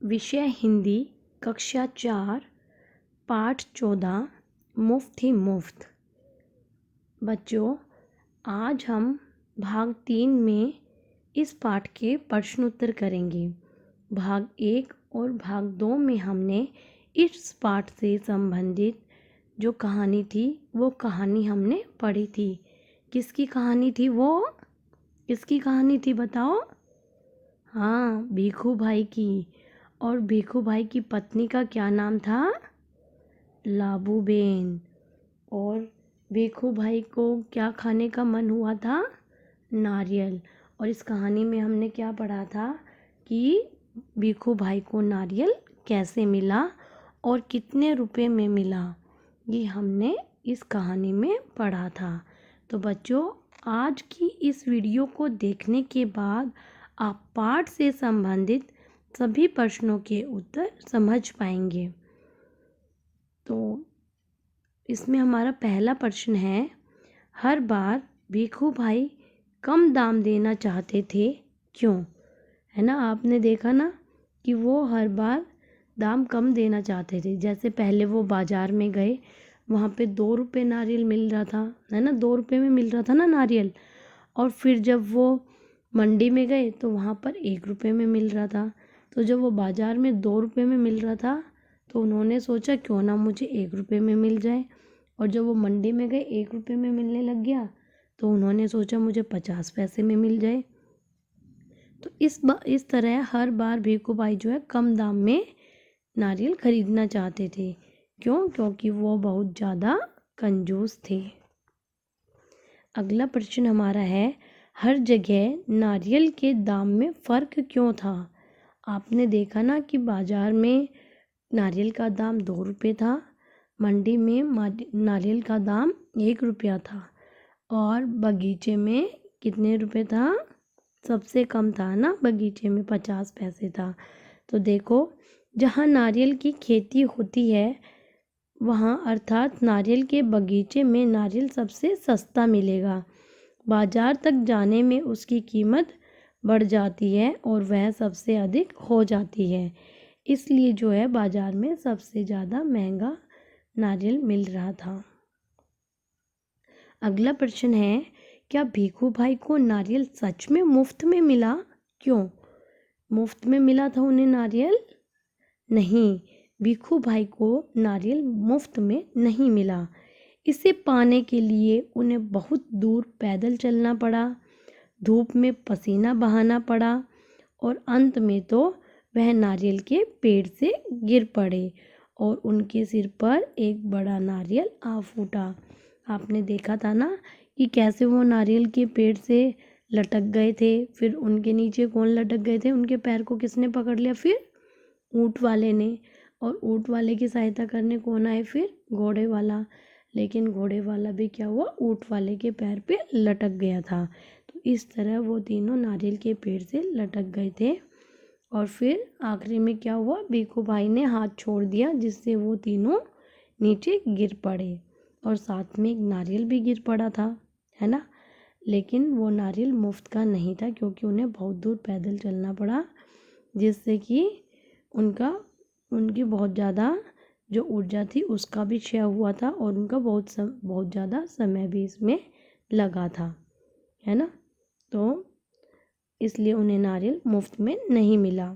विषय हिंदी, कक्षा 4, पाठ 14, मुफ्त ही मुफ्त। बच्चों, आज हम भाग 3 में इस पाठ के प्रश्न उत्तर करेंगे। भाग 1 और भाग 2 में हमने इस पाठ से संबंधित जो कहानी थी वो कहानी हमने पढ़ी थी। किसकी कहानी थी वो? किसकी कहानी थी बताओ? हाँ, भीखू भाई की। और भीखू भाई की पत्नी का क्या नाम था? लाबूबेन। और भीखू भाई को क्या खाने का मन हुआ था? नारियल। और इस कहानी में हमने क्या पढ़ा था कि भीखू भाई को नारियल कैसे मिला और कितने रुपए में मिला, ये हमने इस कहानी में पढ़ा था। तो बच्चों, आज की इस वीडियो को देखने के बाद आप पाठ से संबंधित सभी प्रश्नों के उत्तर समझ पाएंगे। तो इसमें हमारा पहला प्रश्न है, हर बार भीखू भाई कम दाम देना चाहते थे, क्यों? है ना, आपने देखा ना कि वो हर बार दाम कम देना चाहते थे। जैसे पहले वो बाज़ार में गए, वहाँ पे 2 रुपये नारियल मिल रहा था, है ना, 2 रुपये में मिल रहा था ना नारियल। और फिर जब वो मंडी में गए तो वहाँ पर 1 रुपये में मिल रहा था। तो जब वो बाज़ार में 2 रुपये में मिल रहा था तो उन्होंने सोचा क्यों ना मुझे 1 रुपये में मिल जाए। और जब वो मंडी में गए 1 रुपये में मिलने लग गया तो उन्होंने सोचा मुझे 50 पैसे में मिल जाए। तो इस तरह हर बार भीखू भाई जो है कम दाम में नारियल खरीदना चाहते थे। क्यों? क्योंकि वो बहुत ज़्यादा कंजूस थे। अगला प्रश्न हमारा है, हर जगह नारियल के दाम में फ़र्क क्यों था? आपने देखा ना कि बाज़ार में नारियल का दाम 2 रुपये था, मंडी में नारियल का दाम 1 रुपया था, और बगीचे में कितने रुपए था? सबसे कम था ना, बगीचे में 50 पैसे था। तो देखो, जहाँ नारियल की खेती होती है वहाँ अर्थात नारियल के बगीचे में नारियल सबसे सस्ता मिलेगा। बाजार तक जाने में उसकी कीमत बढ़ जाती है और वह सबसे अधिक हो जाती है। इसलिए जो है बाजार में सबसे ज़्यादा महंगा नारियल मिल रहा था। अगला प्रश्न है, क्या भीखू भाई को नारियल सच में मुफ्त में मिला? क्यों? मुफ्त में मिला था उन्हें नारियल? नहीं, भीखू भाई को नारियल मुफ्त में नहीं मिला। इसे पाने के लिए उन्हें बहुत दूर पैदल चलना पड़ा, धूप में पसीना बहाना पड़ा और अंत में तो वह नारियल के पेड़ से गिर पड़े और उनके सिर पर एक बड़ा नारियल आ फूटा। आपने देखा था ना कि कैसे वो नारियल के पेड़ से लटक गए थे। फिर उनके नीचे कौन लटक गए थे? उनके पैर को किसने पकड़ लिया? फिर ऊँट वाले ने। और ऊँट वाले की सहायता करने कौन आए? फिर घोड़े वाला। लेकिन घोड़े वाला भी क्या हुआ? ऊँट वाले के पैर पे लटक गया था। तो इस तरह वो तीनों नारियल के पेड़ से लटक गए थे और फिर आखिरी में क्या हुआ? भीखू भाई ने हाथ छोड़ दिया जिससे वो तीनों नीचे गिर पड़े और साथ में एक नारियल भी गिर पड़ा था, है ना। लेकिन वो नारियल मुफ्त का नहीं था क्योंकि उन्हें बहुत दूर पैदल चलना पड़ा, जिससे कि उनकी बहुत ज़्यादा जो ऊर्जा थी उसका भी क्षय हुआ था और उनका बहुत ज़्यादा समय भी इसमें लगा था, है ना। तो इसलिए उन्हें नारियल मुफ्त में नहीं मिला।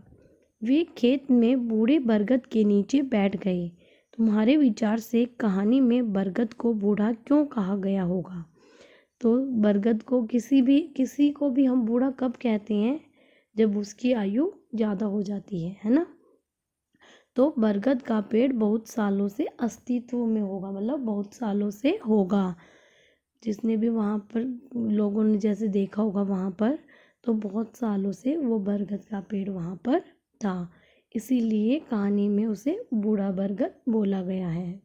वे खेत में बूढ़े बरगद के नीचे बैठ गए। तुम्हारे विचार से कहानी में बरगद को बूढ़ा क्यों कहा गया होगा? तो बरगद को किसी को भी हम बूढ़ा कब कहते हैं? जब उसकी आयु ज़्यादा हो जाती है ना। तो बरगद का पेड़ बहुत सालों से अस्तित्व में होगा, मतलब बहुत सालों से होगा। जिसने भी वहाँ पर लोगों ने जैसे देखा होगा वहाँ पर, तो बहुत सालों से वो बरगद का पेड़ वहाँ पर था, इसीलिए कहानी में उसे बूढ़ा बरगद बोला गया है।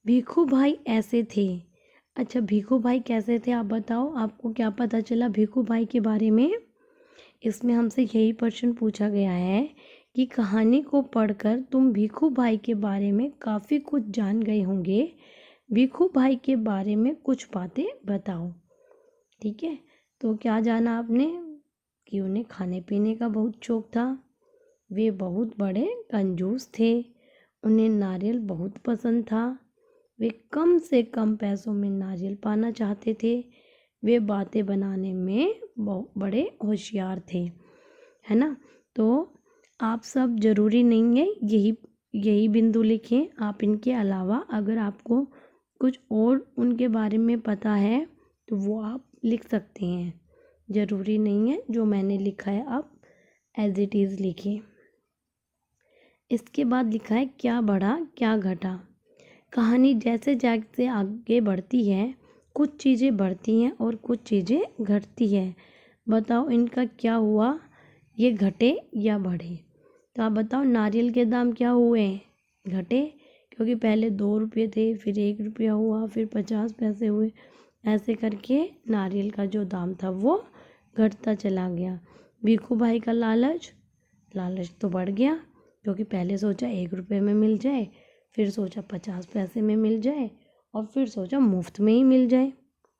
भीखू भाई ऐसे थे। अच्छा, भीखू भाई कैसे थे आप बताओ? आपको क्या पता चला भीखू भाई के बारे में? इसमें हमसे यही प्रश्न पूछा गया है कि कहानी को पढ़कर तुम भीखू भाई के बारे में काफ़ी कुछ जान गए होंगे। भीखू भाई के बारे में कुछ बातें बताओ। ठीक है, तो क्या जाना आपने? कि उन्हें खाने पीने का बहुत शौक था, वे बहुत बड़े कंजूस थे। उन्हें नारियल बहुत पसंद था। वे कम से कम पैसों में नारियल पाना चाहते थे। वे बातें बनाने में बहुत बड़े होशियार थे, है ना। तो आप सब ज़रूरी नहीं है यही बिंदु लिखें। आप इनके अलावा अगर आपको कुछ और उनके बारे में पता है तो वो आप लिख सकते हैं। ज़रूरी नहीं है जो मैंने लिखा है आप एज इट इज़ लिखिए। इसके बाद लिखा है क्या बढ़ा क्या घटा। कहानी जैसे जैसे आगे बढ़ती है कुछ चीज़ें बढ़ती हैं और कुछ चीज़ें घटती हैं। बताओ इनका क्या हुआ, ये घटे या बढ़े। तो आप बताओ नारियल के दाम क्या हुए, घटे, क्योंकि पहले 2 रुपये थे, फिर 1 रुपया हुआ, फिर 50 पैसे हुए। ऐसे करके नारियल का जो दाम था वो घटता चला गया। भिखू भाई का लालच तो बढ़ गया, क्योंकि पहले सोचा 1 रुपये में मिल जाए, फिर सोचा 50 पैसे में मिल जाए, और फिर सोचा मुफ्त में ही मिल जाए,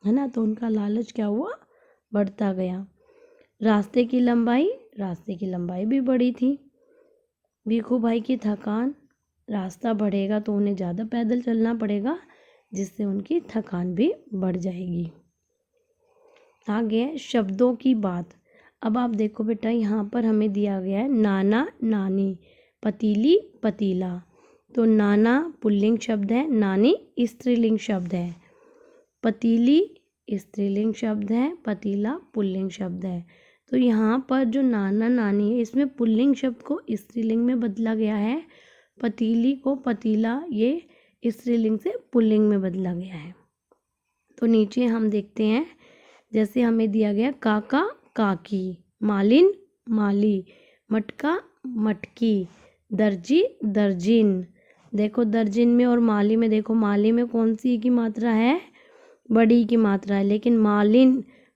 है ना। तो उनका लालच क्या हुआ, बढ़ता गया। रास्ते की लंबाई भी बढ़ी थी। भिखू भाई की थकान, रास्ता बढ़ेगा तो उन्हें ज़्यादा पैदल चलना पड़ेगा, जिससे उनकी थकान भी बढ़ जाएगी। आगे है शब्दों की बात। अब आप देखो बेटा, यहाँ पर हमें दिया गया है नाना नानी, पतीली पतीला। तो नाना पुल्लिंग शब्द है, नानी स्त्रीलिंग शब्द है, पतीली स्त्रीलिंग शब्द है, पतीला पुल्लिंग शब्द है। तो यहाँ पर जो नाना नानी है इसमें पुल्लिंग शब्द को स्त्रीलिंग में बदला गया है, पतीली को पतीला ये स्त्रीलिंग से पुल्लिंग में बदला गया है। तो नीचे हम देखते हैं, जैसे हमें दिया गया काका काकी, मालिन माली, मटका मटकी, दर्जी दर्जिन। देखो दर्जिन में और माली में, देखो माली में कौन सी की मात्रा है, बड़ी की मात्रा है, लेकिन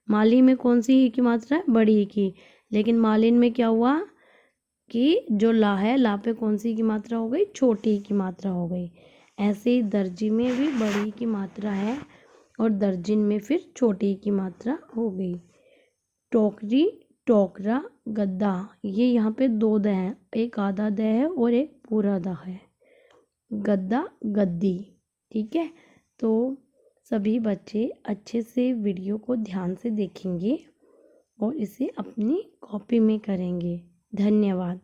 माली में कौन सी की मात्रा है, बड़ी की। लेकिन मालिन में क्या हुआ कि जो ला है, ला पे कौन सी की मात्रा हो गई, छोटी की मात्रा हो गई। ऐसे ही दर्जी में भी बड़ी की मात्रा है और दर्जिन में फिर छोटी की मात्रा हो गई। टोकरी टोकरा गद्दा, ये यहाँ पे 2 द हैं, एक आधा द है और एक पूरा द है। गद्दा गद्दी, ठीक है। तो सभी बच्चे अच्छे से वीडियो को ध्यान से देखेंगे और इसे अपनी कॉपी में करेंगे। धन्यवाद।